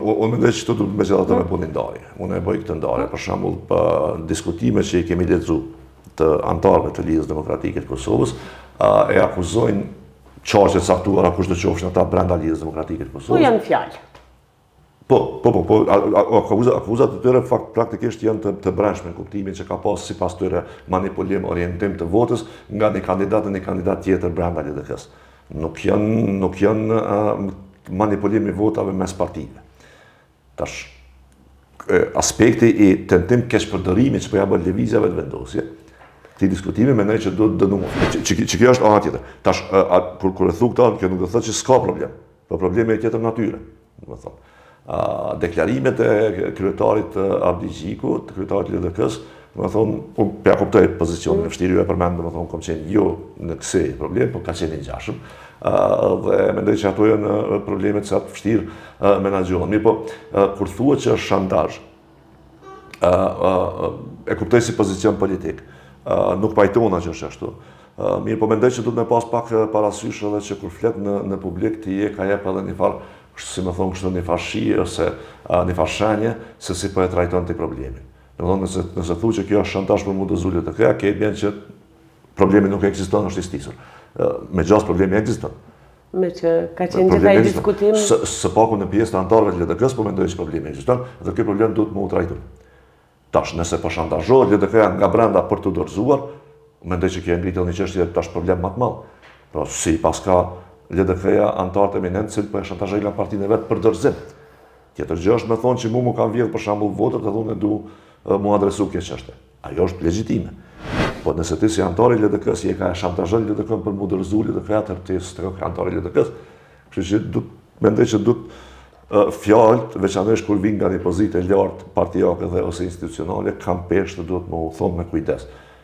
Unë mendoj që këtu me gjithë me bëni ndarje. Unë e bëj këtë ndarje, për shembull, për diskutime që i kemi lexuar të antarëve të Lidhjes Demokratike të Kosovës, e akuzojnë çështje caktuara kushdo qofshin ata brenda Lidhjes Demokratike të Kosovës. Po janë fjalë. Akuzat të tyre praktikisht janë të brendshme në kuptimin që ka pas sipas tyre manipulim, orientim të votës nga një kandidat dhe një kandidat tjetër brenda LDK-s. Nuk janë manipulimi votave mes partive. Tash, aspekti i tentim keqpërdorimi që po ja bën lëvizjeve të vendosje, këti diskutimi mendoj që duhet dënuar. Që kjo është ana tjetër. Tash, kur e thu këtë, kjo nuk do të thotë që s'ka problem, po problemi është tjetër natyre, domethënë. Deklarimet e kryetarit Abdi Gjiku, të kryetarit LDK-s, unë ja kuptoj pozicionin e vështirë, ju e përmend, kom qenë jo në kësaj problem, po ka qenë i ngjashëm. Dhe mendoj që ato janë problemet që atë vështirë menaxhohen. Mirë po, kur thuhet që është shantazh, e kuptoj si pozicion politik. Nuk pajtona që është ashtu. Mirë po, mendoj që duhet me pas pak parasysh edhe që kur flet në publik të ka jep edhe një farë, si më thonë kështu, një farë shije ose një farë shenje se si po e trajton të problemin. Nëse thu që kjo është shantazh për mu të zullet të këja, ke bjen që problemi nuk ekziston, është i stisur. Me gjas problemi ekziston. Me që ka qenë gjithaj diskutim... Së paku në pjesë të antarëve të LDK-s, po mendoj që problemi ekziston, dhe kjo problem duhet më u trajtu. Tash, nëse po shantazhohet LDK-ja nga brenda për të dorëzuar, mendoj që kjo e ngritë një çështje tash problem më të madh. Pra, si pas ka LDK-ja antarët eminent, cilë po e shantazhojnë partinë e vet për dorëzim. Tjetër gjë është me thonë që mu kanë vjedhë për shembull votët dhe unë du mu adresu kjo çështje. Ajo është legjitime. Po nëse ti si antari i LDK-s je ka shantazhon LDK-n për mu dorëzu LDK-ja të ti s'të antari i LDK-s. Kështu që mendoj që duhet fjalët, veçanërisht kur vijnë nga një pozitë e lartë partijake dhe ose institucionale, kanë peshë të duhet më u thonë me kujdes.